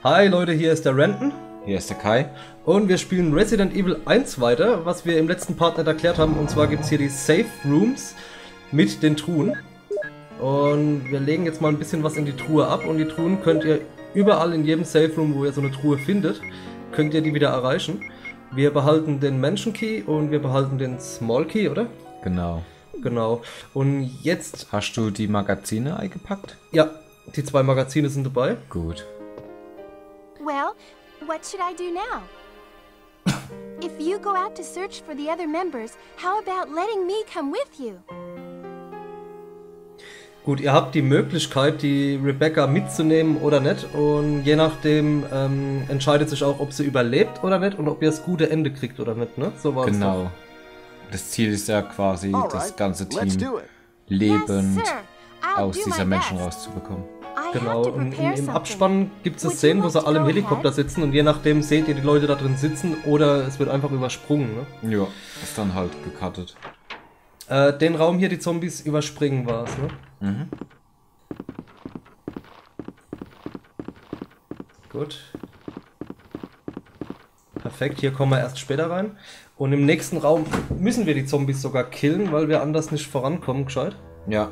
Hi Leute, hier ist der Renton. Hier ist der Kai. Und wir spielen Resident Evil 1 weiter, was wir im letzten Part nicht erklärt haben. Und zwar gibt es hier die Safe Rooms mit den Truhen. Und wir legen jetzt mal ein bisschen was in die Truhe ab. Und die Truhen könnt ihr überall in jedem Safe Room, wo ihr so eine Truhe findet, könnt ihr die wieder erreichen. Wir behalten den Mansion Key und wir behalten den Small Key, oder? Genau. Genau. Und jetzt... Hast du die Magazine eingepackt? Ja, die 2 Magazine sind dabei. Gut. Well, what should I do now? If you go out to search for the other members, how about letting me come with you? Gut, ihr habt die Möglichkeit, die Rebecca mitzunehmen oder nicht. Und je nachdem entscheidet sich auch, ob sie überlebt oder nicht und ob ihr das gute Ende kriegt oder nicht, ne? So war es. Genau. Das Ziel ist ja quasi, das ganze Team lebend Yes, sir. I'll aus do dieser my Menschen best. rauszubekommen. I Genau, have to und prepare im something. Abspann gibt es eine Would Szene, you wo like sie to alle im go Helikopter ahead? sitzen und je nachdem seht ihr die Leute da drin sitzen oder es wird einfach übersprungen, ne? Ja, ist dann halt gecuttet. Den Raum hier, die Zombies überspringen war es, ne? Mhm. Gut. Perfekt, hier kommen wir erst später rein. Und im nächsten Raum müssen wir die Zombies sogar killen, weil wir anders nicht vorankommen, gescheit. Ja.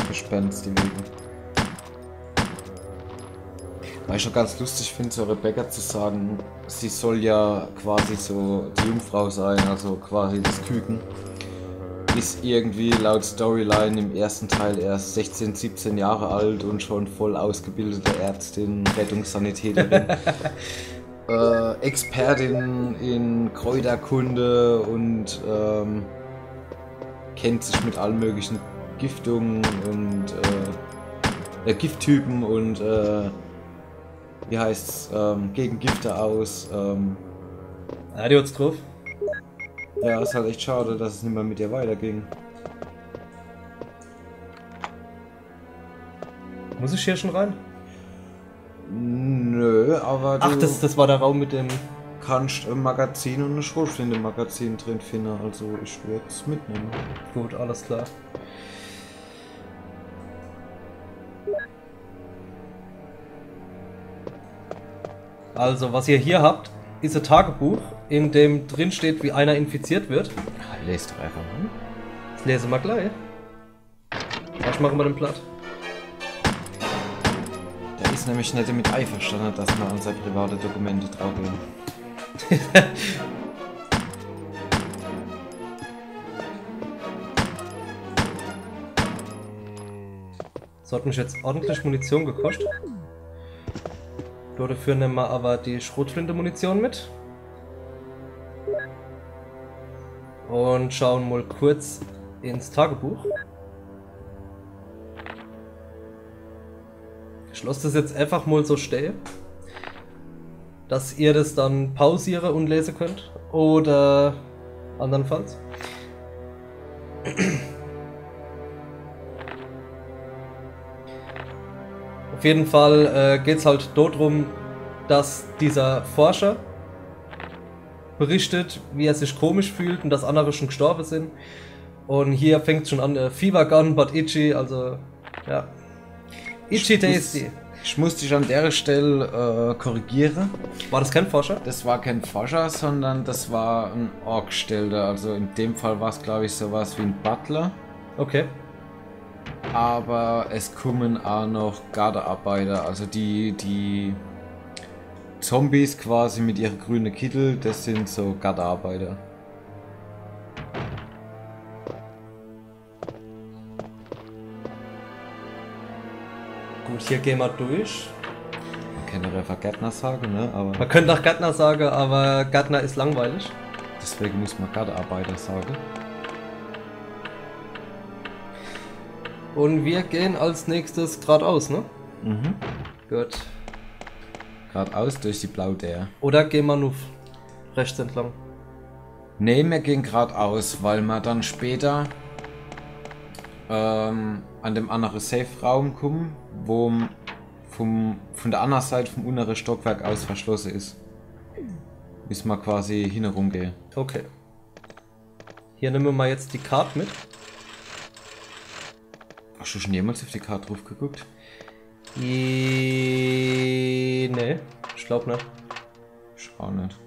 Gespenst, die liegen. Weil ich schon ganz lustig finde, so Rebecca zu sagen, sie soll ja quasi so die Jungfrau sein, also quasi das Küken. Ist irgendwie laut Storyline im ersten Teil erst 16, 17 Jahre alt und schon voll ausgebildete Ärztin, Rettungssanitäterin. Expertin in Kräuterkunde und kennt sich mit allen möglichen Giftungen und Gifttypen und wie heißt's, gegen Gifte aus. Ja, die hat's drauf. Ja, ist halt echt schade, dass es nicht mehr mit ihr weiterging. Muss ich hier schon rein? Nö, aber du Ach, das war der Raum mit dem... kannst ein Magazin und eine Schrotflinte-Magazin drin finden, also ich würde es mitnehmen. Gut, alles klar. Also, was ihr hier habt, ist ein Tagebuch, in dem drin steht, wie einer infiziert wird. Ja, lest doch einfach mal. Das lesen wir gleich. Was machen wir den Blatt? Der ist nämlich nicht damit einverstanden, dass man an seine private Dokumente draufgehen. Das hat mich jetzt ordentlich Munition gekostet. Dafür nehmen wir aber die Schrotflinte-Munition mit. Und schauen mal kurz ins Tagebuch. Ich lasse das jetzt einfach mal so stehen, dass ihr das dann pausieren und lesen könnt. Oder andernfalls. Auf jeden Fall geht es halt darum, dass dieser Forscher berichtet, wie er sich komisch fühlt und dass andere schon gestorben sind. Und hier fängt es schon an, Fever Gun, but itchy, also ja. Itchy tasty. Ich muss dich an der Stelle korrigieren. War das kein Forscher? Das war kein Forscher, sondern das war ein Orkstellter. Also in dem Fall war es, glaube ich, sowas wie ein Butler. Okay. Aber es kommen auch noch Gardearbeiter, also die Zombies quasi mit ihren grünen Kittel, das sind so Gardearbeiter. Gut, hier gehen wir durch. Man kann ja einfach Gärtner sagen, ne? Aber Man könnte auch Gärtner sagen, aber Gärtner ist langweilig. deswegen muss man Gardearbeiter sagen. Und wir gehen als nächstes geradeaus, ne? Mhm. Gut. Geradeaus durch die Blaudär. Oder gehen wir nur rechts entlang? Ne, wir gehen geradeaus, weil wir dann später an dem anderen Safe-Raum kommen, wo von der anderen Seite vom unteren Stockwerk aus verschlossen ist. Müssen wir quasi hinterumgehen. Okay. Hier nehmen wir mal jetzt die Karte mit. Hast du schon jemals auf die Karte drauf geguckt? Nee, ich glaube nicht. Ich auch nicht.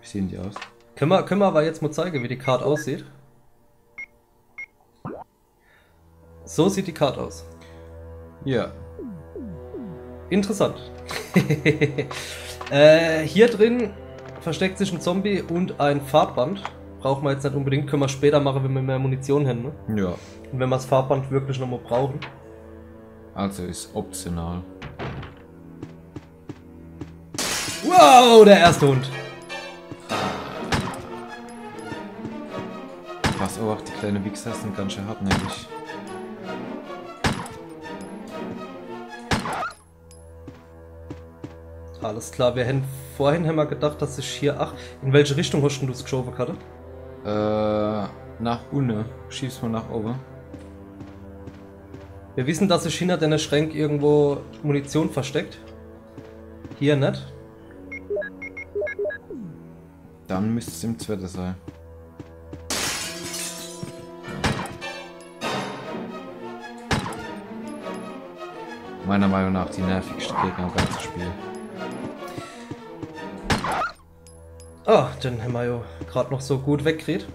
Wie sehen die aus? Können wir aber jetzt mal zeigen, wie die Karte aussieht. So sieht die Karte aus. Ja. Interessant. Hier drin versteckt sich ein Zombie und ein Farbband. Brauchen wir jetzt nicht unbedingt, können wir später machen, wenn wir mehr Munition haben. Ne? Ja. Und wenn wir das Farbband wirklich nochmal brauchen. Also ist optional. Wow, der erste Hund. Was auch, die kleine Wichser sind ganz schön hartnäckig. Alles klar, vorhin haben wir gedacht, dass ich hier... Ach, in welche Richtung hast du es geschoben, Karte? Nach unten. Schieß mal nach oben. Wir wissen, dass sich hinter den Schränk irgendwo Munition versteckt. Hier nicht. Dann müsste es im zweiten sein. Meiner Meinung nach die nervigste Gegner im ganzen Spiel. Ah, den haben wir ja gerade noch so gut weggekriegt.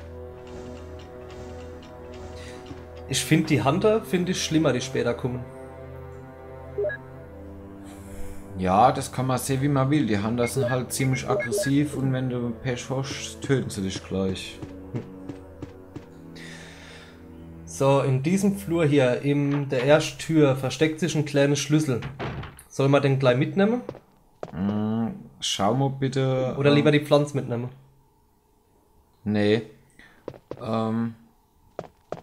Ich finde die Hunter, schlimmer, die später kommen. Ja, das kann man sehen, wie man will. Die Hunter sind halt ziemlich aggressiv und wenn du Pech hast, töten sie dich gleich. So, in diesem Flur hier, in der ersten Tür, versteckt sich ein kleiner Schlüssel. Soll man den gleich mitnehmen? Schau mal bitte... Oder lieber die Pflanze mitnehmen? Nee.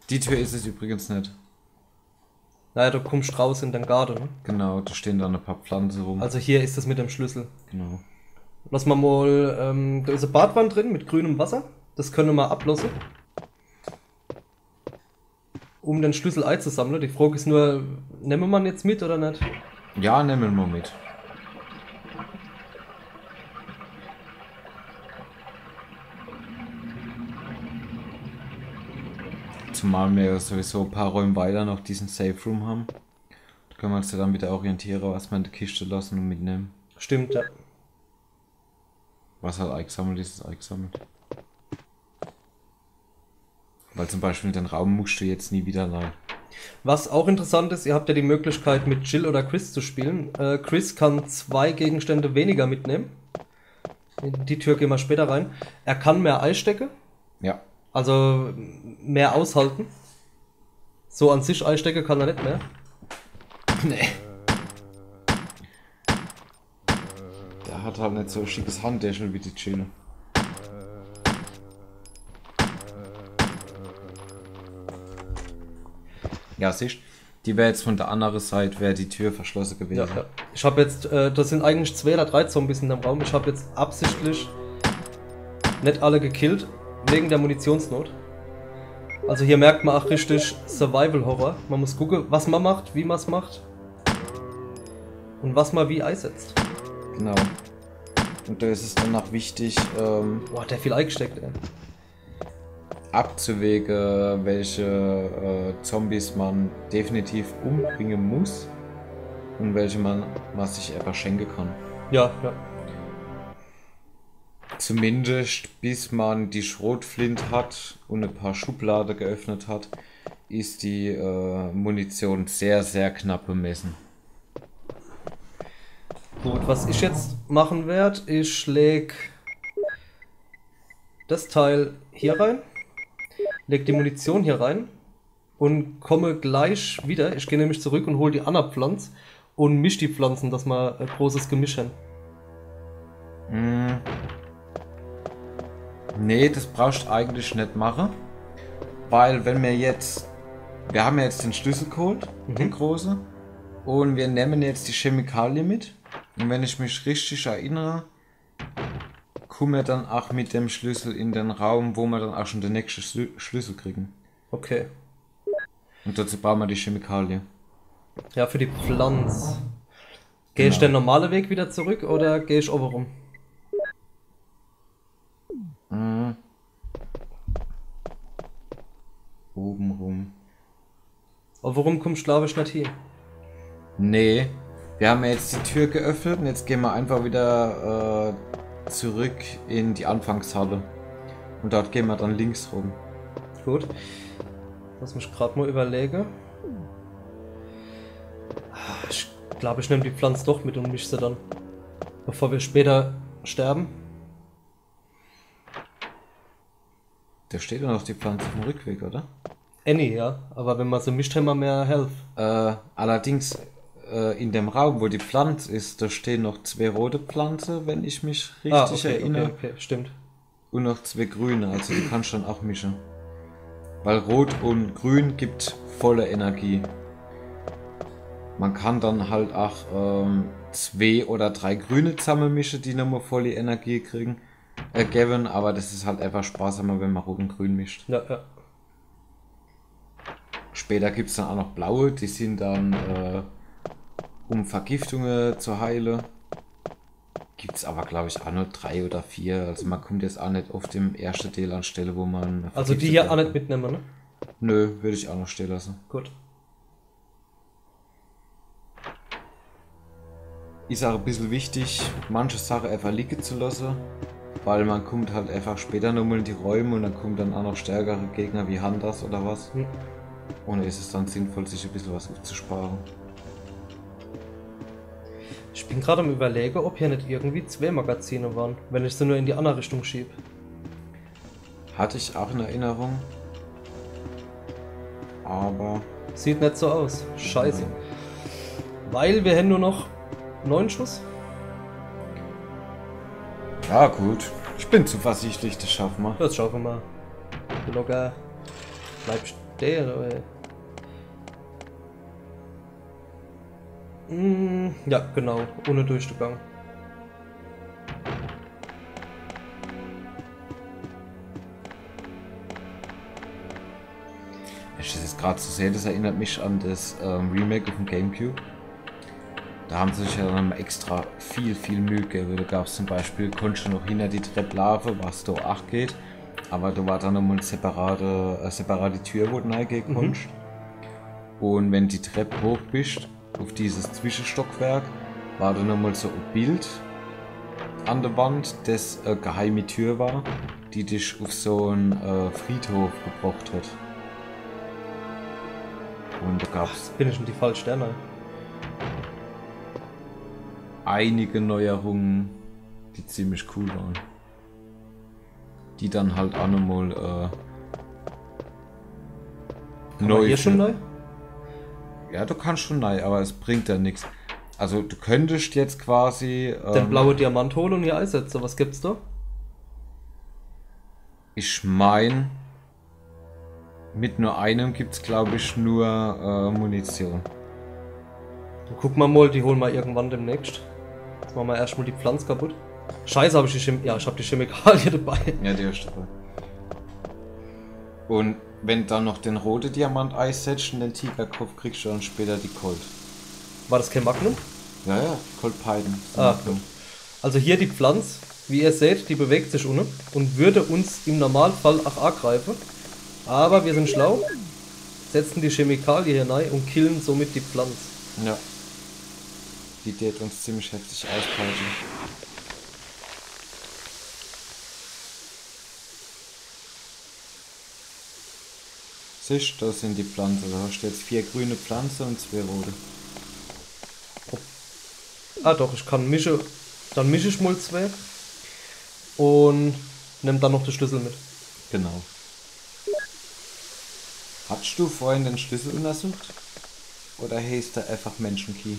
Die Tür ist es übrigens nicht. Naja, du kommst raus in den Garten. Ne? Genau, da stehen dann ein paar Pflanzen rum. Also hier ist es mit dem Schlüssel. Genau. Lass mal da ist eine Badwanne drin mit grünem Wasser. Das können wir ablassen. Um den Schlüssel einzusammeln. Die Frage ist nur, nehmen wir ihn jetzt mit oder nicht? Ja, nehmen wir mit. Zumal wir sowieso ein paar Räume weiter noch diesen Safe Room haben. Da können wir uns ja dann wieder orientieren, was wir in der Kiste lassen und mitnehmen. Stimmt, ja. Was halt eingesammelt ist, ist eingesammelt. Weil zum Beispiel in den Raum musst du jetzt nie wieder rein. Was auch interessant ist, ihr habt ja die Möglichkeit mit Jill oder Chris zu spielen. Chris kann 2 Gegenstände weniger mitnehmen. In die Tür gehen wir später rein. Er kann mehr einstecken. Ja. Also mehr aushalten. So an sich einstecken kann er nicht mehr. Nee. Der hat halt nicht so ein schickes Handtäschchen wie die Jill. Ja, siehst, die wäre jetzt von der anderen Seite, wäre die Tür verschlossen gewesen. Ja. Ich habe jetzt, das sind eigentlich 2 oder 3 Zombies in dem Raum. Ich habe jetzt absichtlich nicht alle gekillt, wegen der Munitionsnot. Also hier merkt man auch richtig Survival Horror. Man muss gucken, was man macht, wie man es macht. Und was man wie einsetzt. Genau. Und da ist es dann auch wichtig, Boah, der viel eingesteckt, ey. abzuwägen, welche Zombies man definitiv umbringen muss und welche man sich einfach schenken kann. Ja, ja. Zumindest bis man die Schrotflinte hat und ein paar Schubladen geöffnet hat, ist die Munition sehr, sehr knapp bemessen. Gut, was ich jetzt machen werde, ich lege das Teil hier rein, lege die Munition hier rein und komme gleich wieder. Ich gehe nämlich zurück und hole die andere Pflanze und mische die Pflanzen, dass wir ein großes Gemisch haben. Nee, das brauchst du eigentlich nicht machen, weil wenn wir haben ja jetzt den Schlüssel geholt, den großen, und wir nehmen jetzt die Chemikalie mit. Und wenn ich mich richtig erinnere, kommen wir dann auch mit dem Schlüssel in den Raum, wo wir dann auch schon den nächsten Schlüssel kriegen. Okay. Und dazu brauchen wir die Chemikalie. Ja, für die Pflanze. Gehe ich den normalen Weg wieder zurück oder gehe ich oben rum? Oben rum. Aber warum kommst du, glaube ich, nicht hier? Nee, wir haben ja jetzt die Tür geöffnet und jetzt gehen wir einfach wieder zurück in die Anfangshalle. Und dort gehen wir dann links rum. Gut. Lass mich gerade mal überlegen. Ich glaube, ich nehme die Pflanze doch mit und mische sie dann. Bevor wir später sterben. Da steht ja noch die Pflanze vom Rückweg, oder? Annie, ja. Aber wenn man sie mischt, haben wir mehr Health. Allerdings in dem Raum, wo die Pflanze ist, da stehen noch 2 rote Pflanzen, wenn ich mich richtig erinnere. Okay, stimmt. Und noch 2 grüne, also die kannst du dann auch mischen. Weil Rot und Grün gibt volle Energie. Man kann dann halt auch 2 oder 3 grüne zusammenmischen, die nochmal volle Energie geben, aber das ist halt einfach sparsamer, wenn man Rot und Grün mischt. Ja, ja. Später gibt es dann auch noch blaue, die sind dann um Vergiftungen zu heilen. Gibt es aber, glaube ich, auch nur 3 oder 4. Also man kommt jetzt auch nicht auf dem ersten Teil an Stelle, wo man... Also die hier auch nicht mitnehmen, ne? Nö, würde ich auch noch stehen lassen. Gut. Ist auch ein bisschen wichtig, manche Sachen einfach liegen zu lassen, weil man kommt halt einfach später nochmal in die Räume und dann kommen dann auch noch stärkere Gegner wie Hunters oder was. Und ist es dann sinnvoll, sich ein bisschen was aufzusparen. Ich bin gerade am Überlegen, ob hier nicht irgendwie 2 Magazine waren, wenn ich sie nur in die andere Richtung schiebe. Hatte ich auch in Erinnerung. Aber... Sieht nicht so aus. Scheiße. Weil wir haben nur noch 9 Schuss. Ja gut, ich bin zuversichtlich, das schaffen wir. Das schaffen wir mal. Locker. Bleib stehen, oder? Ja, genau. Ohne Durchgang. Ich das jetzt gerade zu sehen, das erinnert mich an das Remake auf dem Gamecube. Da haben sie sich ja dann extra viel Mühe gegeben. Da gab es zum Beispiel, konntest du noch hinter die Treppe laufen, was da 8 geht. Aber da war dann nochmal eine separate Tür, wo du reingehen konntest. Und wenn die Treppe hoch bist, auf dieses Zwischenstockwerk, war da nochmal so ein Bild an der Wand, das eine geheime Tür war, die dich auf so einen Friedhof gebracht hat. Und da gab es... Bin ich in die falsche Sterne? einige Neuerungen, die ziemlich cool waren. Die dann halt auch nochmal neu. Hier schon neu? Ja, du kannst schon neu, aber es bringt ja nichts. Also du könntest jetzt quasi... den blaue Diamant holen und hier einsetzen. Was gibt's da? Ich meine, mit nur einem gibt es, glaube ich, nur Munition. Dann gucken wir mal, die holen wir irgendwann demnächst. Jetzt machen wir erstmal die Pflanze kaputt. Scheiße, habe ich ich habe die Chemikalie dabei. Ja, die hast du dabei. Und wenn dann noch den roten Diamant einsetzt und den Tigerkopf, kriegst du dann später die Colt. War das kein Magnum? Ja, Colt Python. Gut. Also hier die Pflanze, wie ihr seht, die bewegt sich unten und würde uns im Normalfall auch angreifen. Aber wir sind schlau, setzen die Chemikalie hier rein und killen somit die Pflanze. Ja. Die wird uns ziemlich heftig auspeitschen. Siehst du, das sind die Pflanzen. Da hast du jetzt 4 grüne Pflanzen und 2 rote. Ah doch, ich kann mischen. Dann mische ich mal 2. Und nehme dann noch den Schlüssel mit. Genau. Hast du vorhin den Schlüssel untersucht? Oder heißt der einfach Menschenkey?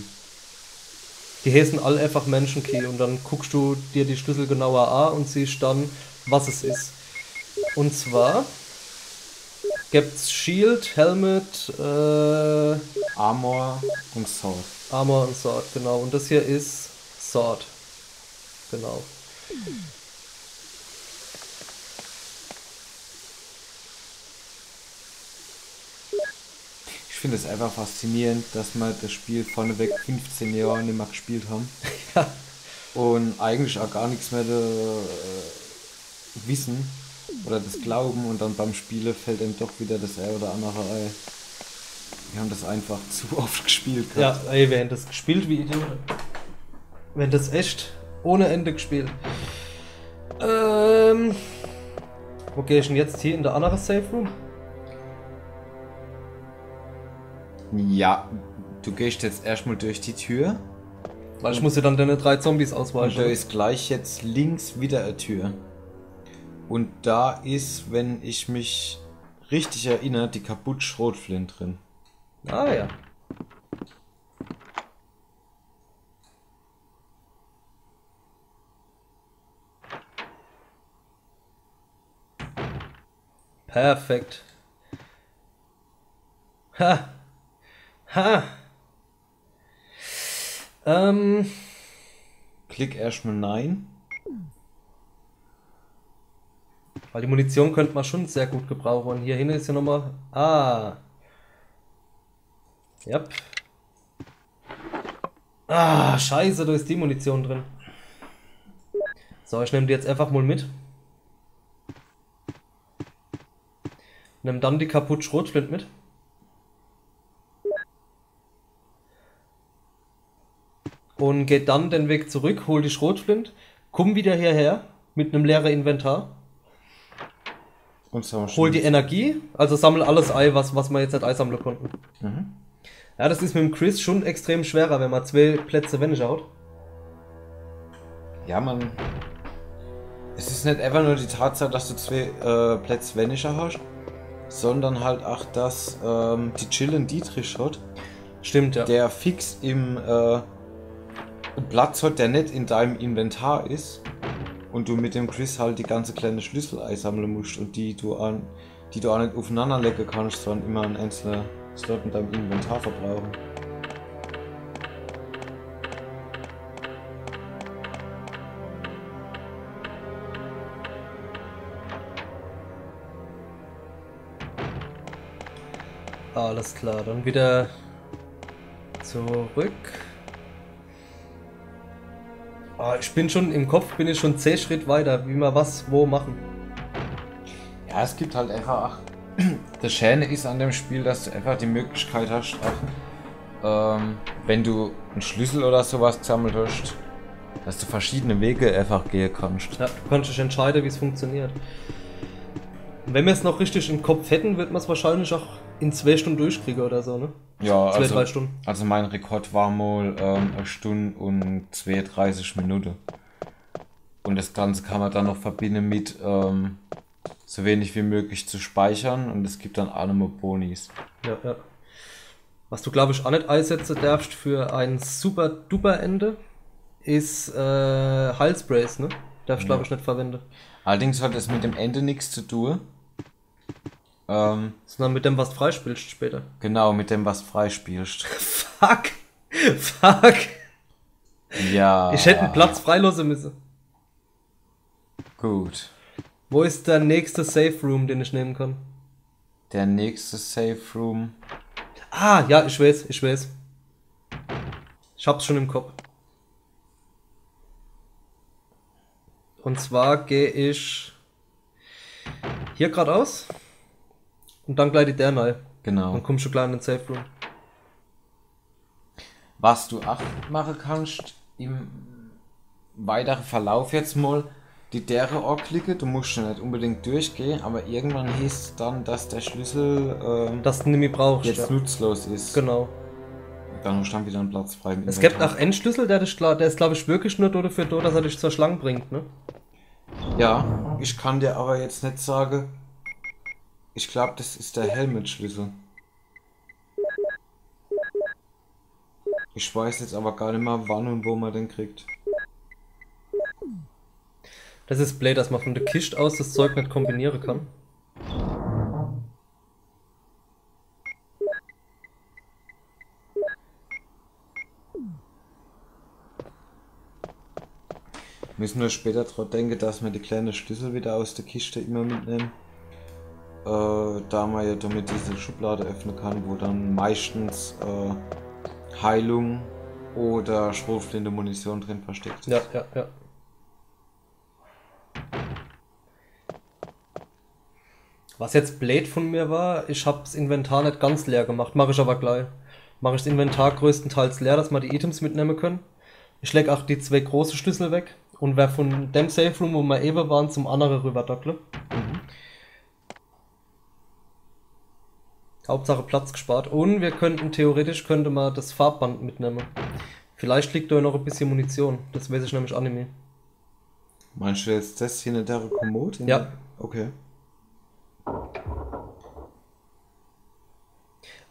Die heißen alle einfach Menschenkey und dann guckst du dir die Schlüssel genauer an und siehst dann, was es ist. Und zwar gibt's Shield, Helmet, Armor und Sword. Armor und Sword, genau. Und das hier ist Sword. Genau. Ich finde es einfach faszinierend, dass wir das Spiel vorneweg 15 Jahre nicht mehr gespielt haben. Ja. Und eigentlich auch gar nichts mehr wissen oder das glauben und dann beim Spielen fällt einem doch wieder das eine oder andere ein. Wir haben das einfach zu oft gespielt gehabt. Ja, ey, wir haben das gespielt wie Idioten. Wir haben das echt ohne Ende gespielt. Wo gehe ich denn jetzt hier in der andere Safe Room? Ja, du gehst jetzt erstmal durch die Tür. Weil ich muss ja dann deine 3 Zombies Und ausweichen. da ist gleich jetzt links wieder eine Tür. Und da ist, wenn ich mich richtig erinnere, die Kaputt-Schrotflinte drin. Ah ja. Perfekt. Ha. Ha. Klick erstmal Nein. Weil die Munition könnte man schon sehr gut gebrauchen. Und hier hinten ist ja nochmal... Ah. Yep. Ah, scheiße, da ist die Munition drin. So, ich nehme die jetzt einfach mal mit. Nimm dann die kaputt Schrotflinte mit. Und geht dann den Weg zurück, hol die Schrotflinte, komm wieder hierher mit einem leeren Inventar. Und so Hol die Energie, also sammle alles Ei, was wir jetzt nicht einsammeln konnten. Mhm. Ja, das ist mit dem Chris schon extrem schwerer, wenn man 2 Plätze weniger hat. Ja, man. Es ist nicht einfach nur die Tatsache, dass du 2 Plätze weniger hast, sondern halt auch, dass die Chillen Dietrich hat, Stimmt, ja. der fix im Platz hat, der nicht in deinem Inventar ist und du mit dem Chris halt die ganze kleine Schlüssel einsammeln musst und die du auch nicht aufeinander legen kannst, sondern immer einen einzelnen Slot in deinem Inventar verbrauchen. Alles klar, dann wieder zurück. Ah, ich bin schon im Kopf, bin ich schon 10 Schritt weiter, wie wir was wo machen. Ja, es gibt halt einfach. Das Schöne ist an dem Spiel, dass du einfach die Möglichkeit hast, auch wenn du einen Schlüssel oder sowas gesammelt hast, dass du verschiedene Wege einfach gehen kannst. Ja, du kannst dich entscheiden, wie es funktioniert. Und wenn wir es noch richtig im Kopf hätten, wird man es wahrscheinlich auch in 2 Stunden durchkriegen oder so, ne? Ja, 2, 3 Stunden. Also mein Rekord war mal 1 Stunde und 32 Minuten. Und das Ganze kann man dann noch verbinden mit so wenig wie möglich zu speichern und es gibt dann alle mal Bonis. Ja, ja. Was du, glaube ich, auch nicht einsetzen darfst für ein super duper Ende, ist Heilsprays, ne? Darfst du, glaube ich, nicht verwenden. Allerdings hat es mit dem Ende nichts zu tun. Sondern mit dem, was freispielst später. Genau, mit dem, was freispielst. Fuck! Fuck! Ja. Ich hätte einen Platz freilassen müssen. Gut. Wo ist der nächste Safe Room, den ich nehmen kann? Der nächste Safe Room. Ah, ja, ich weiß, ich weiß. Ich hab's schon im Kopf. Und zwar gehe ich hier geradeaus und dann gleich die der rein. Genau. Dann kommst du gleich in den Safe Room. Was du auch machen kannst, im weiteren Verlauf jetzt mal, die dere anklicken, du musst schon nicht unbedingt durchgehen, aber irgendwann hieß es dann, dass der Schlüssel Dass du nicht mehr brauchst. jetzt Ja. nutzlos ist. Genau. Dann stand wieder ein Platz frei. im Es Inventar. gibt auch Endschlüssel, der ist, glaube ich, wirklich nur dafür da, dass er dich zur Schlange bringt, ne? Ja, ich kann dir aber jetzt nicht sagen. Ich glaube, das ist der Helmet-Schlüssel. Ich weiß jetzt aber gar nicht mehr, wann und wo man den kriegt. Das ist blöd, dass man von der Kiste aus das Zeug nicht kombinieren kann. Müssen wir später dran denken, dass wir die kleinen Schlüssel wieder aus der Kiste immer mitnehmen. Da man ja damit diese Schublade öffnen kann, wo dann meistens Heilung oder Schrotflinte Munition drin versteckt ist. Ja, ja, ja. Was jetzt blöd von mir war, ich habe das Inventar nicht ganz leer gemacht, mache ich aber gleich. Mache ich das Inventar größtenteils leer, dass wir die Items mitnehmen können. Ich lege auch die 2 große Schlüssel weg und werde von dem Safe Room, wo wir eben waren, zum anderen rüber dockle. Hauptsache Platz gespart. Und wir könnten, theoretisch könnte man das Farbband mitnehmen. Vielleicht liegt da ja noch ein bisschen Munition. Das weiß ich nämlich auch nicht mehr. Meinst du jetzt das hier in der Kommode? Ja. Okay.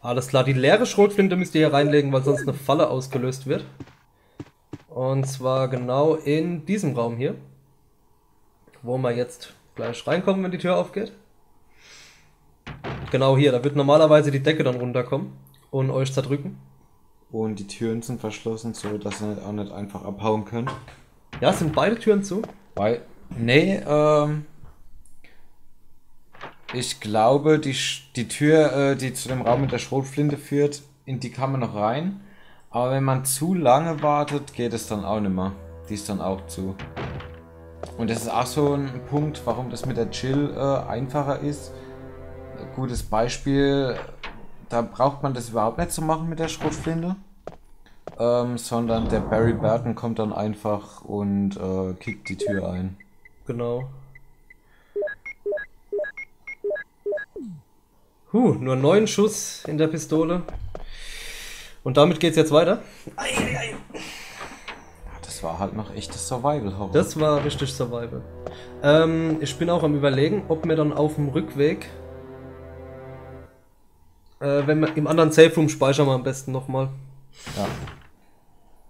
Alles klar, die leere Schrotflinte müsst ihr hier reinlegen, weil sonst eine Falle ausgelöst wird. Und zwar genau in diesem Raum hier. Wo wir jetzt gleich reinkommen, wenn die Tür aufgeht. Genau hier, da wird normalerweise die Decke dann runterkommen und euch zerdrücken. Und die Türen sind verschlossen, so dass ihr auch nicht einfach abhauen könnt. Ja, sind beide Türen zu? Nee, ich glaube, die Tür, die zu dem Raum mit der Schrotflinte führt, in die kann man noch rein. Aber wenn man zu lange wartet, geht es dann auch nicht mehr. Die ist dann auch zu. Und das ist auch so ein Punkt, warum das mit der Chill einfacher ist. Gutes Beispiel, da braucht man das überhaupt nicht zu machen mit der Schrotflinte. Sondern der Barry Burton kommt dann einfach und kickt die Tür ein. Genau. Nur 9 Schuss in der Pistole. Und damit geht's jetzt weiter. Das war halt noch echtes Survival-Horror. Das war richtig Survival. Ich bin auch am Überlegen, ob wir dann auf dem Rückweg, wenn wir im anderen Safe Room speichern wir am besten nochmal. Ja.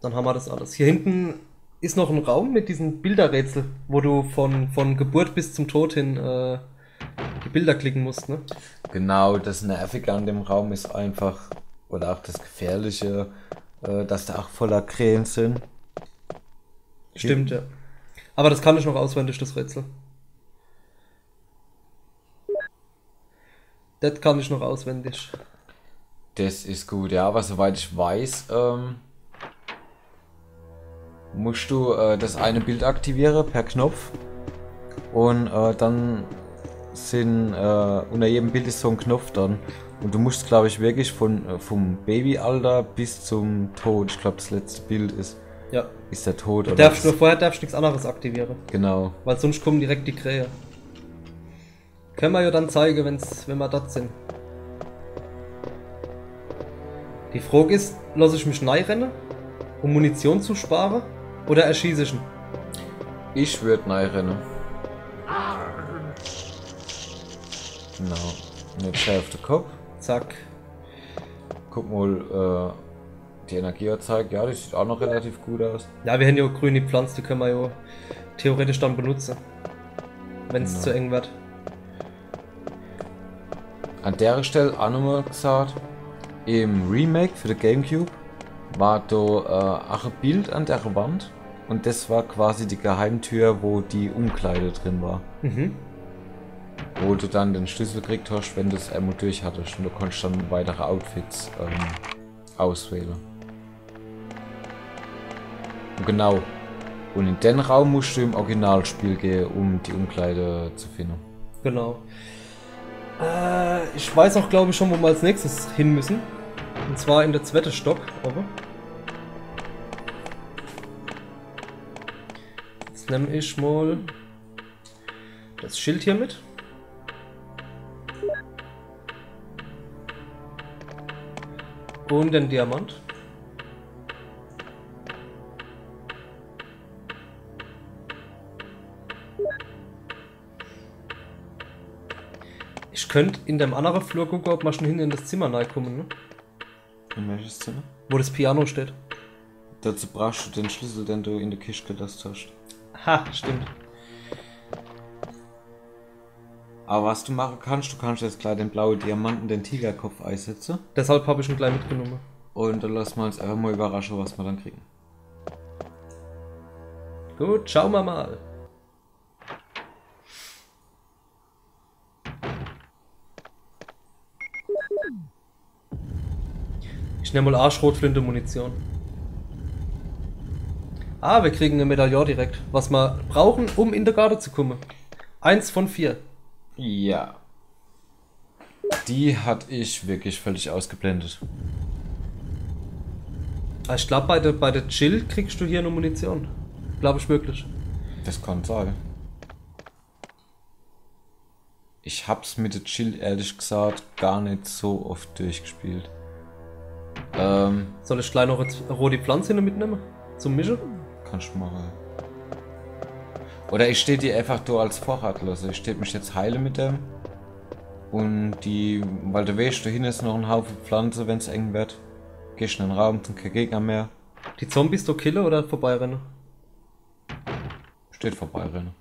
Dann haben wir das alles. Hier hinten ist noch ein Raum mit diesen Bilderrätsel, wo du von Geburt bis zum Tod hin die Bilder klicken musst, ne? Genau, das Nervige an dem Raum ist einfach, oder auch das Gefährliche, dass da auch voller Krähen sind. Stimmt, ja. Aber das kann ich noch auswendig, das Rätsel. Das kann ich noch auswendig. Das ist gut, ja, aber soweit ich weiß, musst du das eine Bild aktivieren per Knopf und dann sind unter jedem Bild ist so ein Knopf dann und du musst, glaube ich, wirklich vom Babyalter bis zum Tod, ich glaube das letzte Bild ist der Tod. Vorher darfst du nichts anderes aktivieren. Genau. Weil sonst kommen direkt die Krähe. Können wir ja dann zeigen, wenn wir dort sind. Die Frage ist, lasse ich mich rennen, um Munition zu sparen, oder erschieße ich ihn? Ich würde rennen. Genau. Und jetzt auf den Kopf. Zack. Guck mal, die Energieanzeige, ja, die sieht auch noch relativ gut aus. Ja, wir haben ja grüne Pflanzen, die können wir ja theoretisch dann benutzen. Wenn es zu eng wird. An der Stelle auch nochmal gesagt, im Remake für den Gamecube war da auch ein Bild an der Wand und das war quasi die Geheimtür, wo die Umkleide drin war. Mhm. Wo du dann den Schlüssel gekriegt hast, wenn du es einmal durch hattest und du konntest dann weitere Outfits auswählen. Und genau. Und in den Raum musst du im Originalspiel gehen, um die Umkleide zu finden. Genau. Ich weiß auch, glaube ich, schon, wo wir als nächstes hin müssen. Und zwar in der zweiten Stock. Aber jetzt nehme ich mal das Schild hier mit. Und den Diamant. Ich könnte in dem anderen Flur gucken, ob wir schon hinten in das Zimmer reinkommen, ne? In welches Zimmer? Wo das Piano steht. Dazu brauchst du den Schlüssel, den du in der Kiste gelassen hast. Ha, stimmt. Aber was du machen kannst, du kannst jetzt gleich den blauen Diamanten, den Tigerkopf einsetzen. Deshalb habe ich ihn gleich mitgenommen. Und dann lassen wir uns einfach mal überraschen, was wir dann kriegen. Gut, schauen wir mal. Ich nehme mal Arschrotflinte Munition. Ah, wir kriegen eine Medaillon direkt. Was wir brauchen, um in der Garde zu kommen. 1 von 4. Ja. Die hatte ich wirklich völlig ausgeblendet. Ich glaube, bei der Chill kriegst du hier eine Munition. Glaube ich wirklich. Das kann sein. Ich hab's mit der Chill ehrlich gesagt gar nicht so oft durchgespielt. Soll ich gleich noch rote Pflanze mitnehmen? Zum Mischen? Kannst du machen. Oder ich stehe die einfach da als Vorratloser. Ich stehe mich jetzt heile mit dem. Und die, weil der Weg dahin ist noch ein Haufen Pflanze, wenn es eng wird. Gehst in den Raum, sind kein Gegner mehr. Die Zombies du killen oder vorbeirennen? Steht vorbeirennen.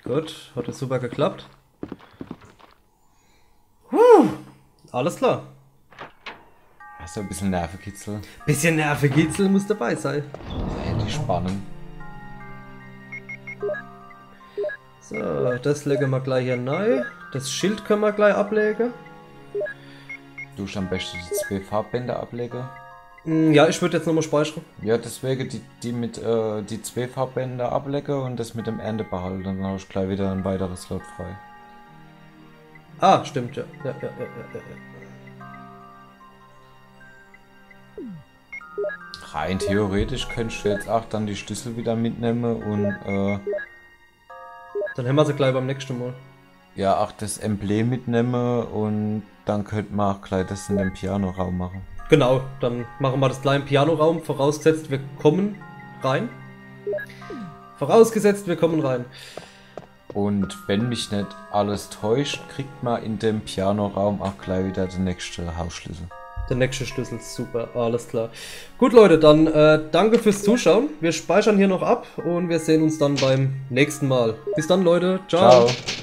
Gut, hat das super geklappt. Alles klar. Hast du ein bisschen Nervenkitzel? Bisschen Nervenkitzel muss dabei sein. Die Spannung. So, das legen wir gleich hier rein. Das Schild können wir gleich ablegen. Du musst am besten die 2 Farbbänder ablegen. Ja, ich würde jetzt nochmal speichern. Ja, deswegen die mit die 2 Farbbänder ablegen und das mit dem Ende behalten. Dann habe ich gleich wieder ein weiteres Slot frei. Ah, stimmt, ja. Ja. Rein theoretisch könntest du jetzt auch dann die Schlüssel wieder mitnehmen und Dann haben wir sie gleich beim nächsten Mal. ja auch das Emblem mitnehmen und dann könnte man auch gleich das in dem Pianoraum machen. Genau, dann machen wir das gleich im Pianoraum, vorausgesetzt wir kommen rein. Vorausgesetzt wir kommen rein. Und wenn mich nicht alles täuscht, kriegt man in dem Pianoraum auch gleich wieder den nächsten Hausschlüssel. Der nächste Schlüssel, super, alles klar. Gut Leute, dann danke fürs Zuschauen. Wir speichern hier noch ab und wir sehen uns dann beim nächsten Mal. Bis dann Leute, ciao. Ciao.